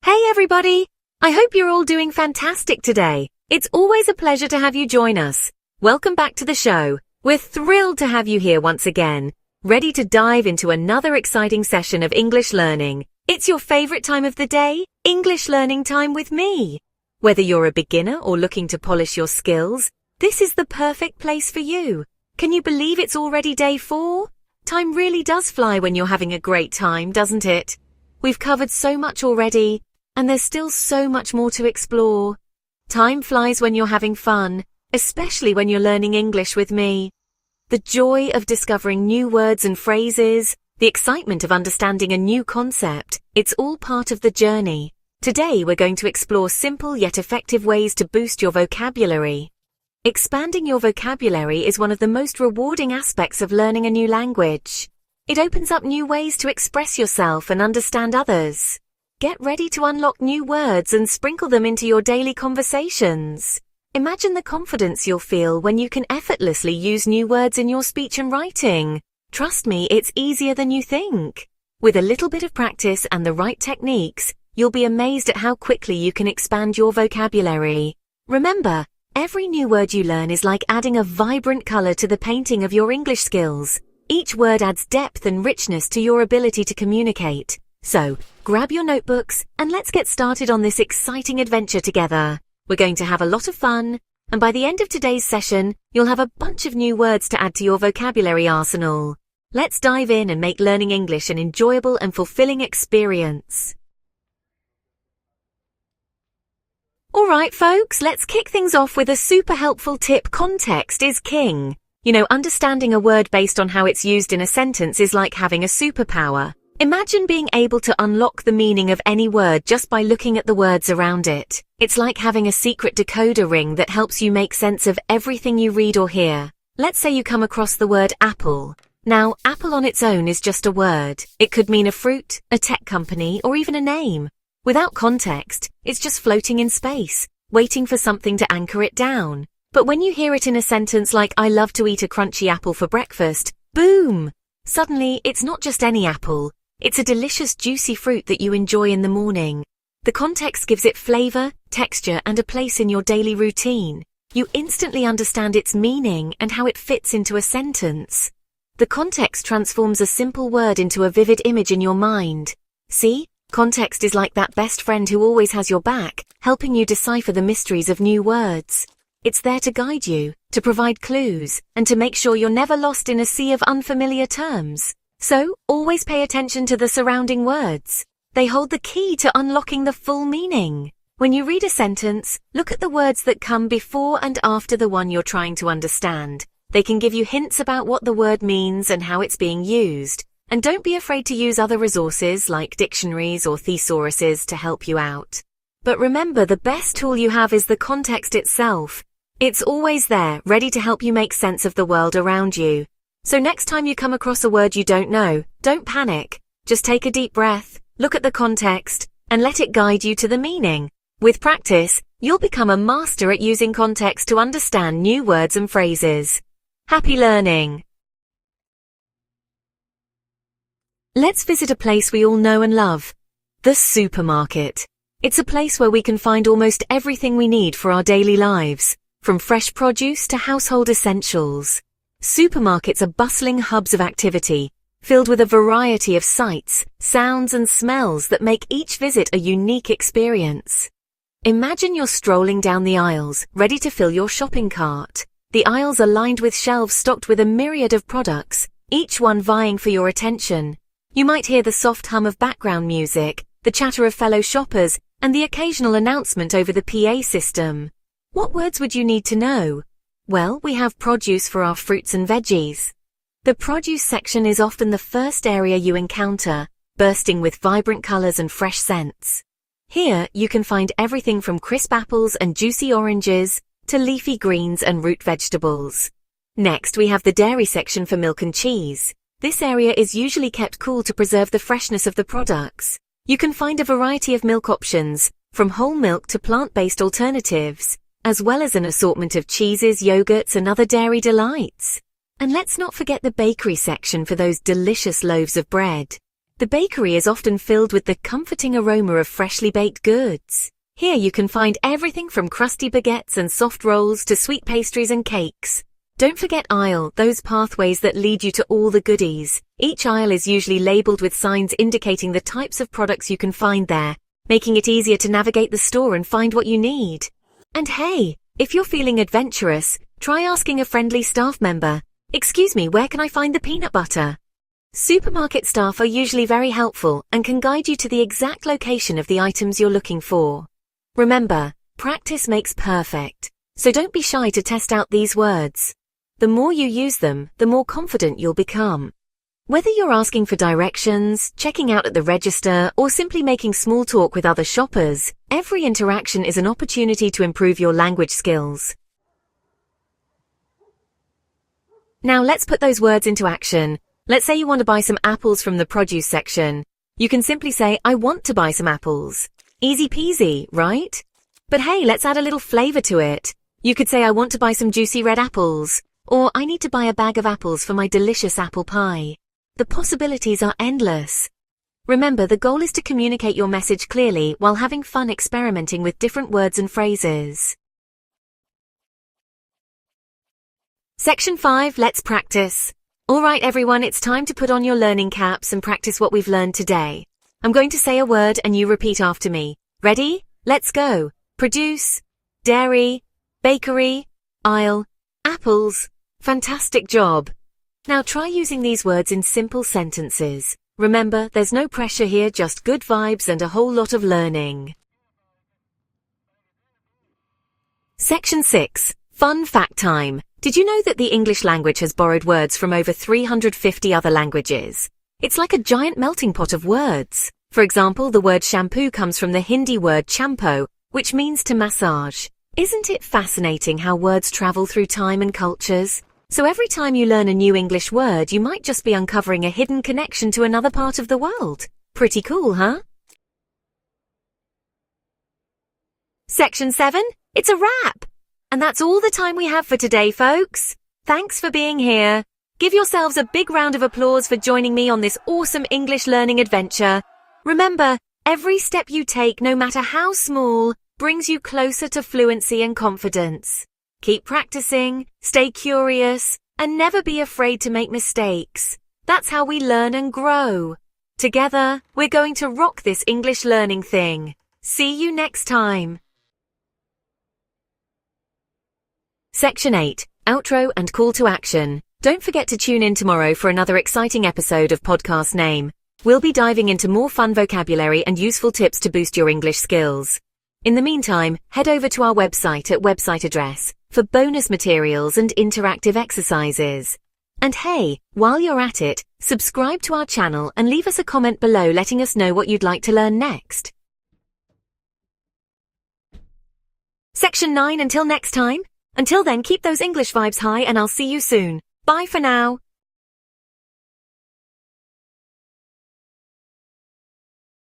Hey everybody! I hope you're all doing fantastic today. It's always a pleasure to have you join us. Welcome back to the show. We're thrilled to have you here once again, ready to dive into another exciting session of English learning. It's your favorite time of the day, English learning time with me. Whether you're a beginner or looking to polish your skills, this is the perfect place for you. Can you believe it's already day 4? Time really does fly when you're having a great time, doesn't it? We've covered so much already, and there's still so much more to explore. Time flies when you're having fun, especially when you're learning English with me. The joy of discovering new words and phrases, the excitement of understanding a new concept, it's all part of the journey. Today we're going to explore simple yet effective ways to boost your vocabulary. Expanding your vocabulary is one of the most rewarding aspects of learning a new language. It opens up new ways to express yourself and understand others. Get ready to unlock new words and sprinkle them into your daily conversations. Imagine the confidence you'll feel when you can effortlessly use new words in your speech and writing. Trust me, it's easier than you think. With a little bit of practice and the right techniques, you'll be amazed at how quickly you can expand your vocabulary. Remember, every new word you learn is like adding a vibrant color to the painting of your English skills. Each word adds depth and richness to your ability to communicate. So, grab your notebooks and let's get started on this exciting adventure together. We're going to have a lot of fun, and by the end of today's session, you'll have a bunch of new words to add to your vocabulary arsenal. Let's dive in and make learning English an enjoyable and fulfilling experience. Alright folks, let's kick things off with a super helpful tip. Context is king. You know, understanding a word based on how it's used in a sentence is like having a superpower. Imagine being able to unlock the meaning of any word just by looking at the words around it. It's like having a secret decoder ring that helps you make sense of everything you read or hear. Let's say you come across the word apple. Now, apple on its own is just a word. It could mean a fruit, a tech company, or even a name. Without context, it's just floating in space, waiting for something to anchor it down. But when you hear it in a sentence like, I love to eat a crunchy apple for breakfast, boom! Suddenly, it's not just any apple. It's a delicious, juicy fruit that you enjoy in the morning. The context gives it flavor, texture, and a place in your daily routine. You instantly understand its meaning and how it fits into a sentence. The context transforms a simple word into a vivid image in your mind. See? Context is like that best friend who always has your back, helping you decipher the mysteries of new words. It's there to guide you, to provide clues, and to make sure you're never lost in a sea of unfamiliar terms. So, always pay attention to the surrounding words. They hold the key to unlocking the full meaning. When you read a sentence, look at the words that come before and after the one you're trying to understand. They can give you hints about what the word means and how it's being used. And don't be afraid to use other resources like dictionaries or thesauruses to help you out. But remember, the best tool you have is the context itself. It's always there, ready to help you make sense of the world around you. So next time you come across a word you don't know, don't panic. Just take a deep breath, look at the context, and let it guide you to the meaning. With practice, you'll become a master at using context to understand new words and phrases. Happy learning! Let's visit a place we all know and love. The supermarket. It's a place where we can find almost everything we need for our daily lives, from fresh produce to household essentials. Supermarkets are bustling hubs of activity, filled with a variety of sights, sounds and smells that make each visit a unique experience. Imagine you're strolling down the aisles, ready to fill your shopping cart. The aisles are lined with shelves stocked with a myriad of products, each one vying for your attention. You might hear the soft hum of background music, the chatter of fellow shoppers, and the occasional announcement over the PA system. What words would you need to know? Well, we have produce for our fruits and veggies. The produce section is often the first area you encounter, bursting with vibrant colors and fresh scents. Here, you can find everything from crisp apples and juicy oranges to leafy greens and root vegetables. Next, we have the dairy section for milk and cheese. This area is usually kept cool to preserve the freshness of the products. You can find a variety of milk options, from whole milk to plant-based alternatives, as well as an assortment of cheeses, yogurts, and other dairy delights. And let's not forget the bakery section for those delicious loaves of bread. The bakery is often filled with the comforting aroma of freshly baked goods. Here you can find everything from crusty baguettes and soft rolls to sweet pastries and cakes. Don't forget aisle, those pathways that lead you to all the goodies. Each aisle is usually labeled with signs indicating the types of products you can find there, making it easier to navigate the store and find what you need. And hey, if you're feeling adventurous, try asking a friendly staff member, "Excuse me, where can I find the peanut butter?" Supermarket staff are usually very helpful and can guide you to the exact location of the items you're looking for. Remember, practice makes perfect, so don't be shy to test out these words. The more you use them, the more confident you'll become. Whether you're asking for directions, checking out at the register, or simply making small talk with other shoppers, every interaction is an opportunity to improve your language skills. Now let's put those words into action. Let's say you want to buy some apples from the produce section. You can simply say, "I want to buy some apples." Easy peasy, right? But hey, let's add a little flavor to it. You could say, "I want to buy some juicy red apples," or "I need to buy a bag of apples for my delicious apple pie." The possibilities are endless. Remember, the goal is to communicate your message clearly while having fun experimenting with different words and phrases. Section 5, let's practice. Alright everyone, it's time to put on your learning caps and practice what we've learned today. I'm going to say a word and you repeat after me. Ready? Let's go. Produce, dairy, bakery, aisle, apples. Fantastic job. Now try using these words in simple sentences. Remember, there's no pressure here, just good vibes and a whole lot of learning. Section 6. Fun fact time. Did you know that the English language has borrowed words from over 350 other languages? It's like a giant melting pot of words. For example, the word shampoo comes from the Hindi word champo, which means to massage. Isn't it fascinating how words travel through time and cultures? So every time you learn a new English word, you might just be uncovering a hidden connection to another part of the world. Pretty cool, huh? Section 7, it's a wrap! And that's all the time we have for today, folks. Thanks for being here. Give yourselves a big round of applause for joining me on this awesome English learning adventure. Remember, every step you take, no matter how small, brings you closer to fluency and confidence. Keep practicing, stay curious, and never be afraid to make mistakes. That's how we learn and grow. Together, we're going to rock this English learning thing. See you next time. Section 8. Outro and call to action. Don't forget to tune in tomorrow for another exciting episode of Podcast Name. We'll be diving into more fun vocabulary and useful tips to boost your English skills. In the meantime, head over to our website at website address for bonus materials and interactive exercises. And hey, while you're at it, subscribe to our channel and leave us a comment below letting us know what you'd like to learn next. Section 9, until next time. Until then, keep those English vibes high and I'll see you soon. Bye for now.